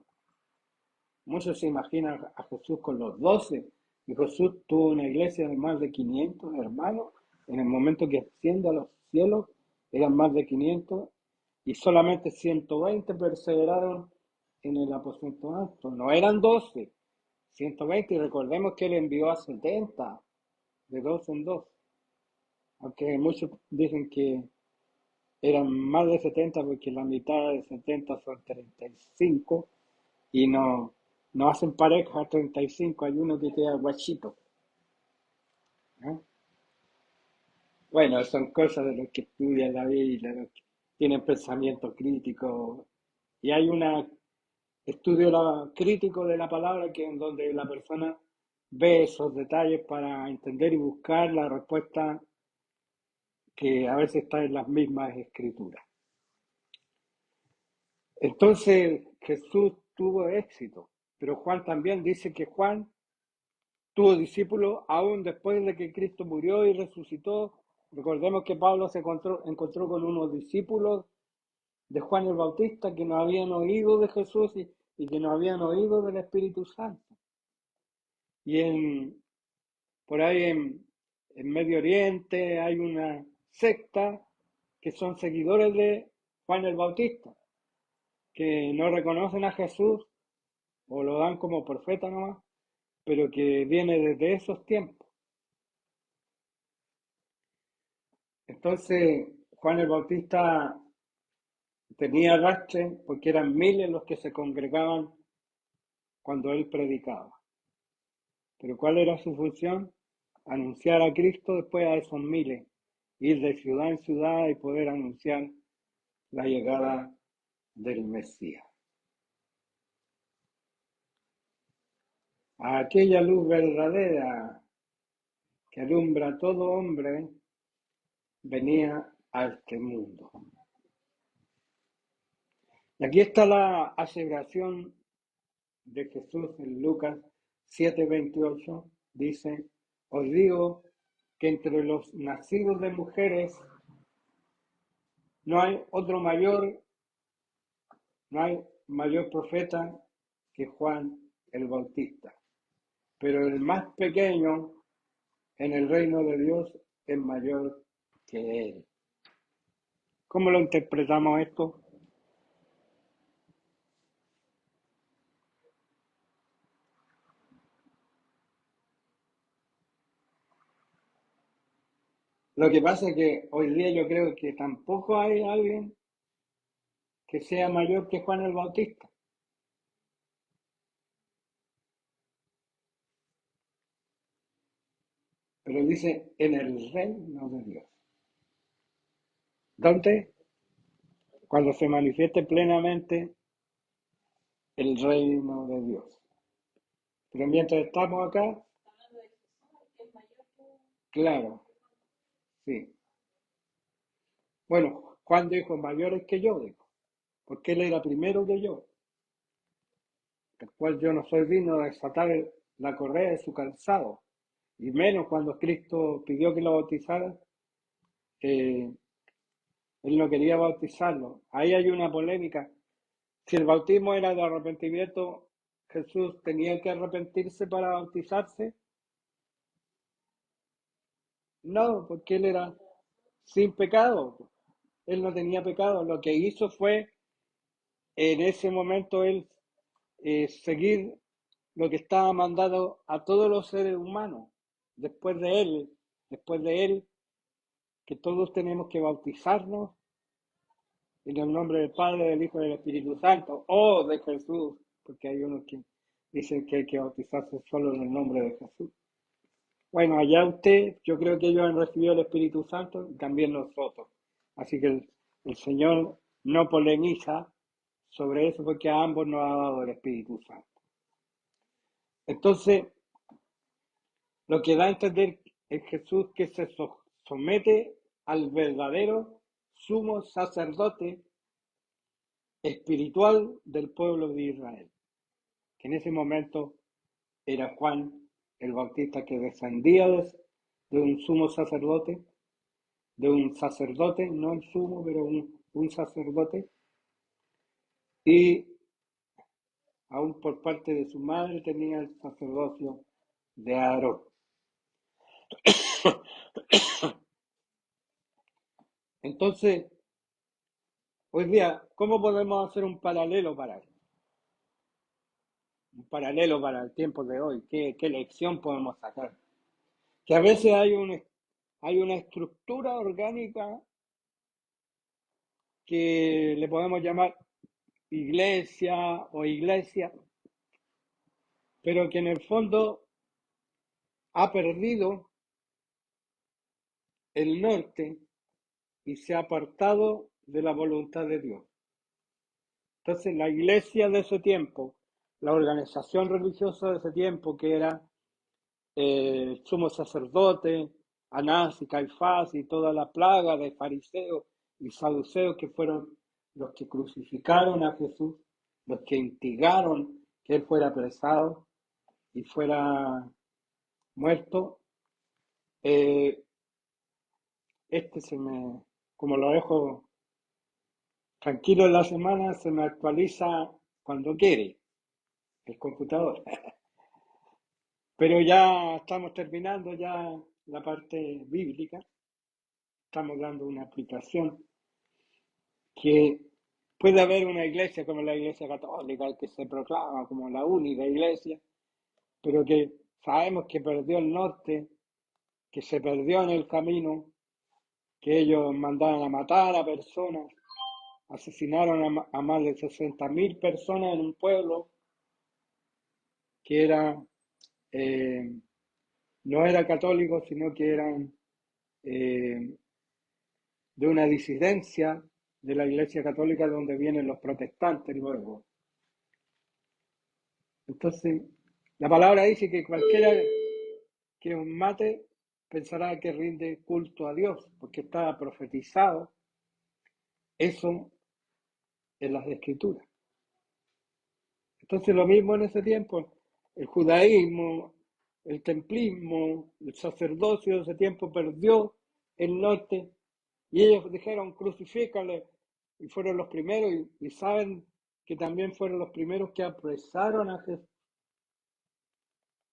Muchos se imaginan a Jesús con los 12 y Jesús tuvo una iglesia de más de 500 hermanos. En el momento que asciende a los cielos eran más de 500 y solamente 120 perseveraron en el aposento alto. No eran 12, 120, y recordemos que él envió a 70 de dos en dos. Aunque muchos dicen que eran más de 70 porque la mitad de 70 son 35 y no hacen pareja 35, hay uno que queda guachito. ¿No? Bueno, son cosas de los que estudian la Biblia, los que tienen pensamiento crítico. Y hay un estudio crítico de la palabra que en donde la persona ve esos detalles para entender y buscar la respuesta que a veces está en las mismas escrituras. Entonces Jesús tuvo éxito, pero Juan también dice que Juan tuvo discípulos aún después de que Cristo murió y resucitó. Recordemos que Pablo se encontró con unos discípulos de Juan el Bautista que no habían oído de Jesús y que no habían oído del Espíritu Santo. Y por ahí en Medio Oriente hay una secta que son seguidores de Juan el Bautista, que no reconocen a Jesús o lo dan como profeta nomás, pero que viene desde esos tiempos. Entonces, Juan el Bautista tenía arrastre porque eran miles los que se congregaban cuando él predicaba. Pero ¿cuál era su función? Anunciar a Cristo después a esos miles, ir de ciudad en ciudad y poder anunciar la llegada del Mesías. A aquella luz verdadera que alumbra a todo hombre venía a este mundo. Y aquí está la aseveración de Jesús en Lucas 7:28. Dice, os digo que entre los nacidos de mujeres no hay mayor profeta que Juan el Bautista. Pero el más pequeño en el reino de Dios es mayor que él. ¿Cómo lo interpretamos esto? Lo que pasa es que hoy día yo creo que tampoco hay alguien que sea mayor que Juan el Bautista. Pero dice en el reino de Dios. ¿Dónde? Cuando se manifieste plenamente el reino de Dios. Pero mientras estamos acá, claro, sí. Bueno, Juan dijo mayores que yo, dijo, porque él era primero que yo, el cual yo no soy digno de desatar la correa de su calzado, y menos cuando Cristo pidió que lo bautizara, eh, él no quería bautizarlo. Ahí hay una polémica. Si el bautismo era de arrepentimiento, Jesús tenía que arrepentirse para bautizarse. No, porque él era sin pecado. Él no tenía pecado. Lo que hizo fue, en ese momento, él seguir lo que estaba mandado a todos los seres humanos. Después después de él, que todos tenemos que bautizarnos en el nombre del Padre, del Hijo y del Espíritu Santo, o de Jesús, porque hay unos que dicen que hay que bautizarse solo en el nombre de Jesús. Bueno, allá usted, yo creo que ellos han recibido el Espíritu Santo y también nosotros. Así que el Señor no polemiza sobre eso porque a ambos nos ha dado el Espíritu Santo. Entonces, lo que da a entender es Jesús que se somete al verdadero sumo sacerdote espiritual del pueblo de Israel, que en ese momento era Juan el Bautista, que descendía de un sumo sacerdote, no el sumo, pero un sacerdote, y aún por parte de su madre tenía el sacerdocio de Aarón. Entonces, hoy día, ¿cómo podemos hacer un paralelo para él? Un paralelo para el tiempo de hoy. ¿Qué lección podemos sacar? Que a veces hay una estructura orgánica que le podemos llamar iglesia o iglesia, pero que en el fondo ha perdido el norte y se ha apartado de la voluntad de Dios. Entonces la iglesia de ese tiempo, la organización religiosa de ese tiempo, que era el sumo sacerdote, Anás y Caifás y toda la plaga de fariseos y saduceos que fueron los que crucificaron a Jesús, los que instigaron que él fuera apresado y fuera muerto. Como lo dejo tranquilo en la semana, se me actualiza cuando quiere el computador. Pero ya estamos terminando ya la parte bíblica, estamos dando una aplicación que puede haber una iglesia como la Iglesia Católica, que se proclama como la única iglesia, pero que sabemos que perdió el norte, que se perdió en el camino, que ellos mandaban a matar a personas, asesinaron a más de 60.000 personas en un pueblo que eh, no era católico, sino que eran eh, de una disidencia de la Iglesia Católica donde vienen los protestantes luego. Entonces, la palabra dice que cualquiera que os mate pensará que rinde culto a Dios, porque está profetizado eso en las Escrituras. Entonces, lo mismo en ese tiempo, el judaísmo, el templismo, el sacerdocio de ese tiempo perdió el norte y ellos dijeron crucifícale, y fueron los primeros, y saben que también fueron los primeros que apresaron a Jesús,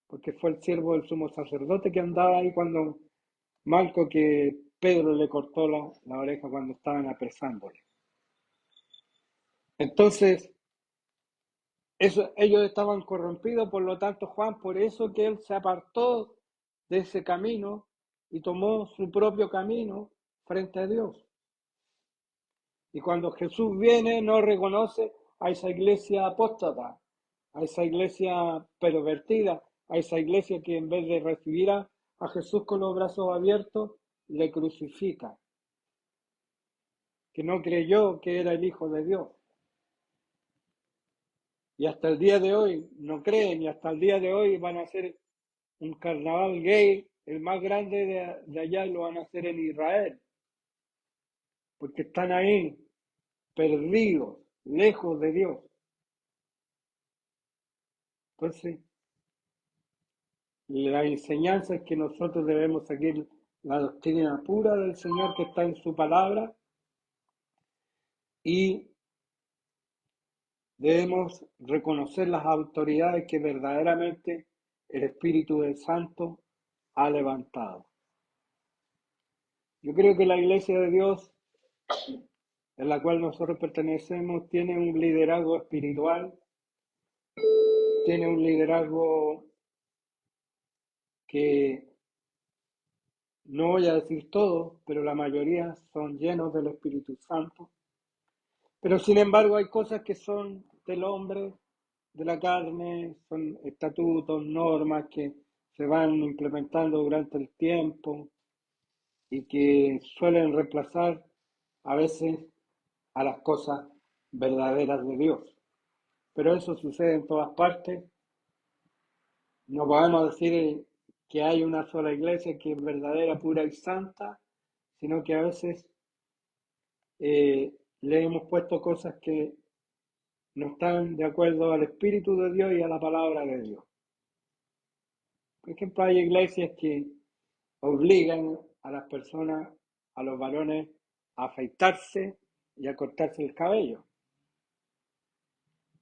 porque fue el siervo del sumo sacerdote que andaba ahí cuando Marco, que Pedro le cortó la oreja cuando estaban apresándole. Entonces, ellos estaban corrompidos, por lo tanto Juan, por eso que él se apartó de ese camino y tomó su propio camino frente a Dios. Y cuando Jesús viene, no reconoce a esa iglesia apóstata, a esa iglesia pervertida, a esa iglesia que en vez de recibir a Jesús con los brazos abiertos, le crucifica, que no creyó que era el Hijo de Dios. Y hasta el día de hoy no creen, y hasta el día de hoy van a hacer un carnaval gay, el más grande de allá, y lo van a hacer en Israel, porque están ahí, perdidos, lejos de Dios. Entonces, la enseñanza es que nosotros debemos seguir la doctrina pura del Señor que está en su palabra y debemos reconocer las autoridades que verdaderamente el Espíritu del Santo ha levantado. Yo creo que la Iglesia de Dios, en la cual nosotros pertenecemos, tiene un liderazgo espiritual, tiene un liderazgo que no voy a decir todo, pero la mayoría son llenos del Espíritu Santo. Pero sin embargo hay cosas que son del hombre, de la carne, son estatutos, normas que se van implementando durante el tiempo y que suelen reemplazar a veces a las cosas verdaderas de Dios. Pero eso sucede en todas partes. No podemos decir que hay una sola iglesia que es verdadera, pura y santa, sino que a veces le hemos puesto cosas que no están de acuerdo al Espíritu de Dios y a la palabra de Dios. Por ejemplo, hay iglesias que obligan a las personas, a los varones, a afeitarse y a cortarse el cabello.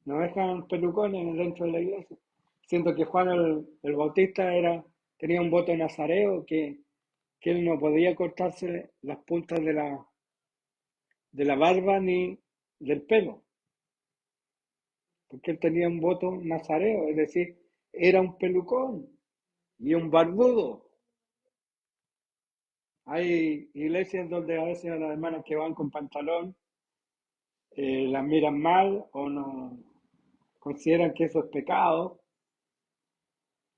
No dejan pelucones dentro de la iglesia. Siento que Juan el Bautista tenía un voto nazareo que él no podía cortarse las puntas de la barba ni del pelo, porque él tenía un voto nazareo, es decir, era un pelucón y un barbudo. Hay iglesias donde a veces a las hermanas que van con pantalón las miran mal o no consideran que eso es pecado.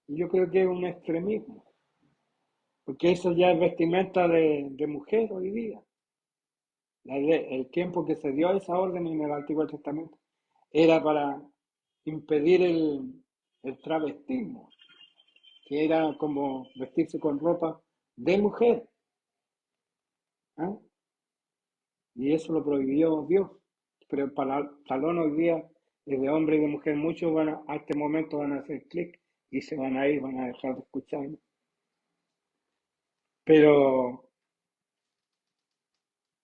Y yo creo que es un extremismo, porque eso ya es vestimenta de mujer hoy día. El tiempo que se dio esa orden en el Antiguo Testamento era para impedir el travestismo, que era como vestirse con ropa de mujer. ¿Ah? Y eso lo prohibió Dios. Pero el salón hoy día es de hombre y de mujer. Muchos a este momento van a hacer clic y se van a ir, van a dejar de escuchar. Pero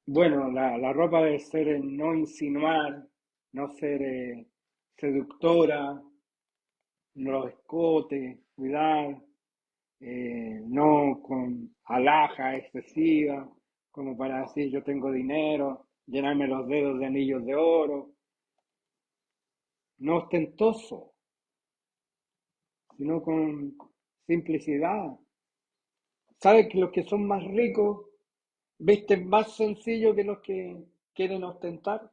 bueno, la ropa debe ser no insinuar, no ser seductora, los escotes, cuidar, no con alhaja excesiva, como para decir yo tengo dinero, llenarme los dedos de anillos de oro, no ostentoso, sino con simplicidad. ¿Sabes que los que son más ricos visten más sencillo que los que quieren ostentar?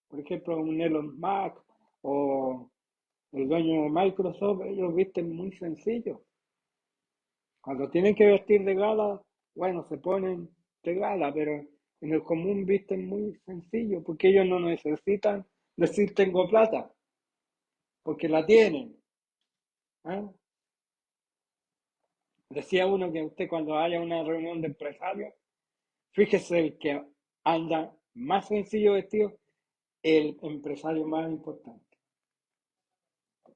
Por ejemplo, un Elon Musk o el dueño de Microsoft, ellos visten muy sencillo. Cuando tienen que vestir de gala, bueno, se ponen de gala, pero en el común visten muy sencillo, porque ellos no necesitan decir tengo plata, porque la tienen. ¿Ah? Decía uno que usted cuando haya una reunión de empresarios, fíjese el que anda más sencillo vestido, el empresario más importante.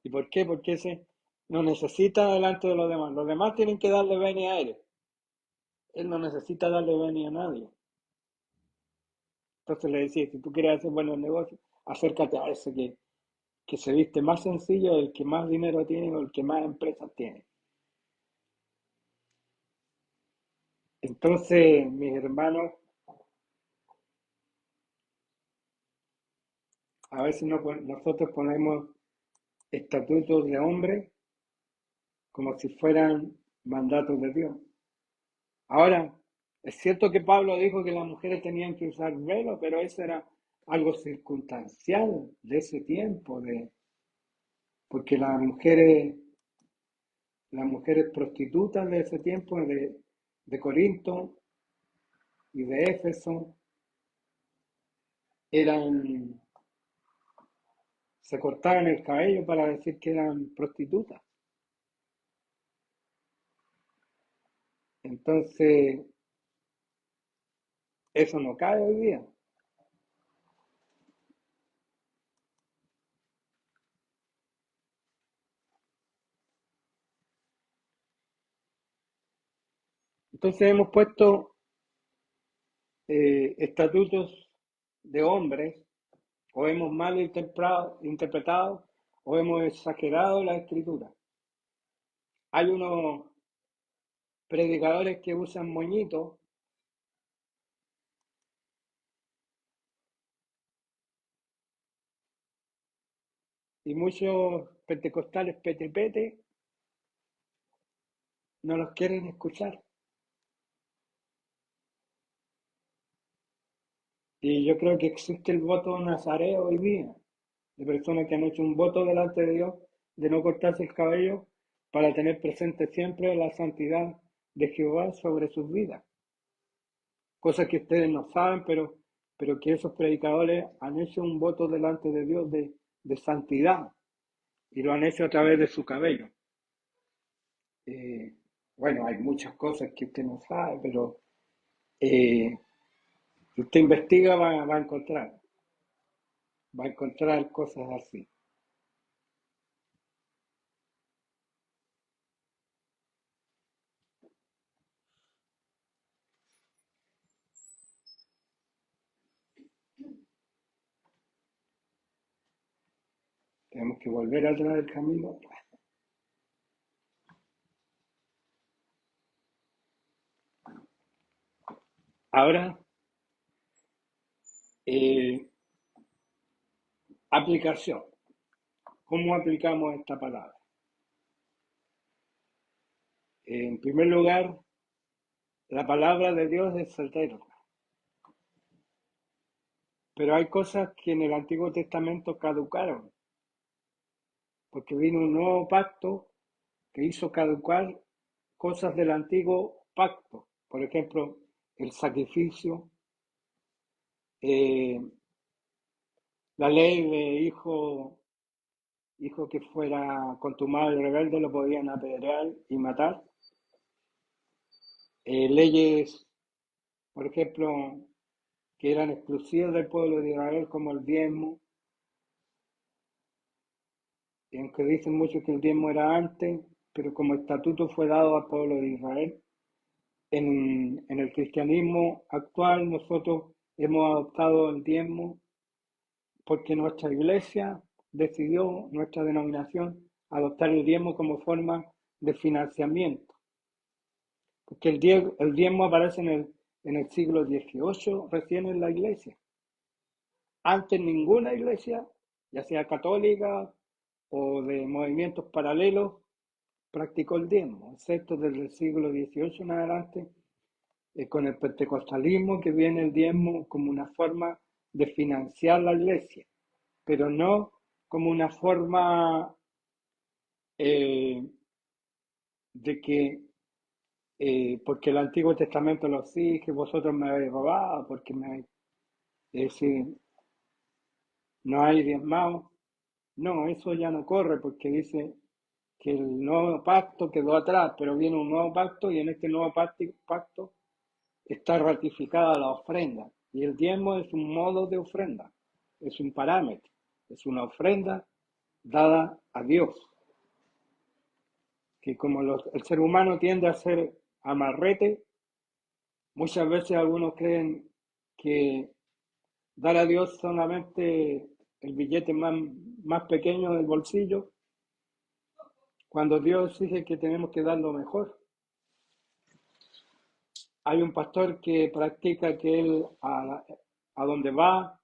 ¿Y por qué? Porque ese no necesita delante de los demás. Los demás tienen que darle venia a él. Él no necesita darle venia a nadie. Entonces le decía, si tú quieres hacer buenos negocios, acércate a ese que se viste más sencillo, el que más dinero tiene o el que más empresas tiene. Entonces, mis hermanos, a veces nosotros ponemos estatutos de hombre como si fueran mandatos de Dios. Ahora, es cierto que Pablo dijo que las mujeres tenían que usar velo, pero eso era algo circunstancial de ese tiempo, porque las mujeres prostitutas de ese tiempo, de Corinto y de Éfeso, eran, se cortaban el cabello para decir que eran prostitutas. Entonces, eso no cae hoy día. Entonces hemos puesto estatutos de hombres, o hemos mal interpretado, o hemos exagerado la escritura. Hay unos predicadores que usan moñitos y muchos pentecostales pete no los quieren escuchar. Y yo creo que existe el voto nazareo hoy día, de personas que han hecho un voto delante de Dios de no cortarse el cabello para tener presente siempre la santidad de Jehová sobre sus vidas. cosas que ustedes no saben, pero que esos predicadores han hecho un voto delante de Dios de santidad y lo han hecho a través de su cabello. Eh, bueno, hay muchas cosas que usted no sabe, pero si usted investiga va a encontrar cosas así. Tenemos que volver atrás del camino. Ahora, eh, aplicación. ¿Cómo aplicamos esta palabra? En primer lugar, la palabra de Dios es certera, pero hay cosas que en el Antiguo Testamento caducaron, porque vino un nuevo pacto que hizo caducar cosas del antiguo pacto. Por ejemplo, el sacrificio, eh, la ley de hijo que fuera contumaz y rebelde lo podían apedrear y matar. Leyes, por ejemplo, que eran exclusivas del pueblo de Israel, como el diezmo, y aunque dicen muchos que el diezmo era antes, pero como estatuto fue dado al pueblo de Israel. En el cristianismo actual nosotros hemos adoptado el diezmo porque nuestra iglesia decidió, nuestra denominación, adoptar el diezmo como forma de financiamiento. Porque el diezmo aparece en el siglo XVIII, recién en la iglesia. Antes ninguna iglesia, ya sea católica o de movimientos paralelos, practicó el diezmo, excepto desde el siglo XVIII en adelante, con el pentecostalismo, que viene el diezmo como una forma de financiar la iglesia, pero no como una forma eh, de que, porque el Antiguo Testamento lo exige, vosotros me habéis robado, porque me habéis, es decir, no hay diezmado. No, eso ya no corre, porque dice que el nuevo pacto quedó atrás, pero viene un nuevo pacto y en este nuevo pacto está ratificada la ofrenda. Y el diezmo es un modo de ofrenda, es un parámetro, es una ofrenda dada a Dios. Que como el ser humano tiende a ser amarrete, muchas veces algunos creen que dar a Dios solamente el billete más pequeño del bolsillo, cuando Dios dice que tenemos que dar lo mejor. Hay un pastor que practica que él a donde va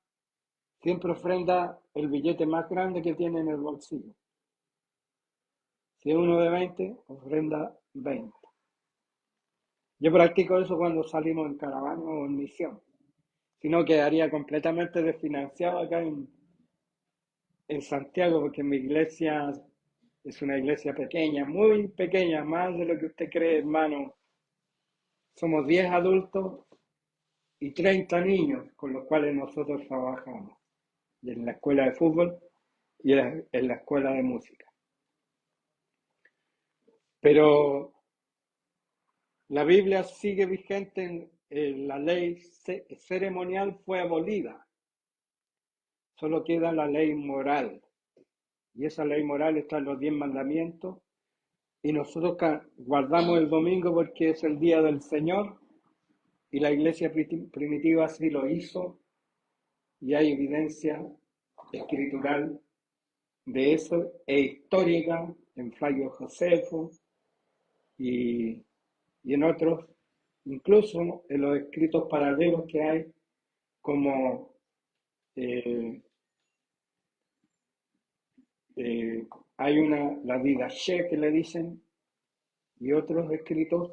siempre ofrenda el billete más grande que tiene en el bolsillo. Si es uno de 20, ofrenda 20. Yo practico eso cuando salimos en caravana o en misión. Si no, quedaría completamente desfinanciado acá en Santiago, porque mi iglesia es una iglesia pequeña, muy pequeña, más de lo que usted cree, hermano. Somos 10 adultos y 30 niños con los cuales nosotros trabajamos. Y en la escuela de fútbol y en la escuela de música. Pero la Biblia sigue vigente, la ley ceremonial fue abolida, solo queda la ley moral. Y esa ley moral está en los 10 mandamientos. Y nosotros guardamos el domingo porque es el día del Señor. Y la iglesia primitiva así lo hizo. Y hay evidencia escritural de eso e histórica en Flavio Josefo y, y en otros, incluso en los escritos paralelos que hay, como eh, eh, hay la Didache que le dicen, y otros escritos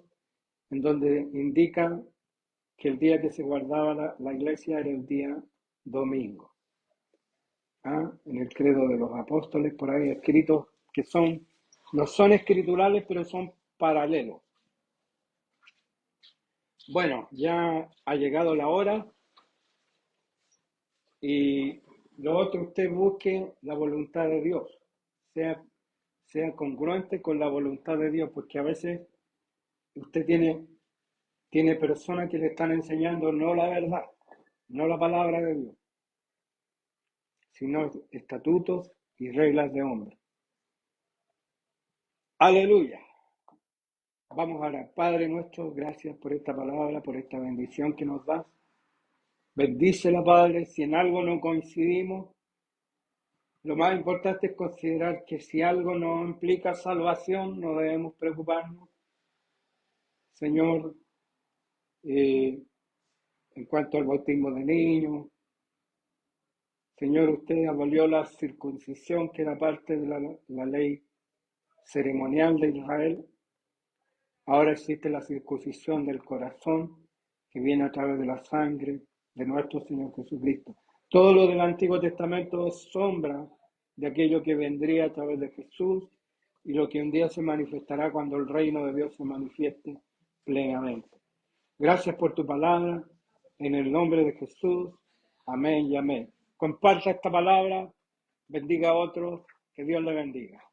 en donde indican que el día que se guardaba la iglesia era el día domingo. ¿Ah? En el credo de los apóstoles, por ahí escritos que no son escriturales, pero son paralelos. Bueno, ya ha llegado la hora y lo otro, usted busque la voluntad de Dios, sea, sea congruente con la voluntad de Dios, porque a veces usted tiene personas que le están enseñando no la verdad, no la palabra de Dios, sino estatutos y reglas de hombre. Aleluya. Vamos a orar. Padre nuestro, gracias por esta palabra, por esta bendición que nos das. Bendícela, Padre, si en algo no coincidimos, lo más importante es considerar que si algo no implica salvación, no debemos preocuparnos. Señor, en cuanto al bautismo de niños, Señor, usted abolió la circuncisión, que era parte de la ley ceremonial de Israel. Ahora existe la circuncisión del corazón, que viene a través de la sangre de nuestro Señor Jesucristo. Todo lo del Antiguo Testamento es sombra de aquello que vendría a través de Jesús y lo que un día se manifestará cuando el reino de Dios se manifieste plenamente. Gracias por tu palabra, en el nombre de Jesús. Amén y amén. Comparta esta palabra, bendiga a otros, que Dios le bendiga.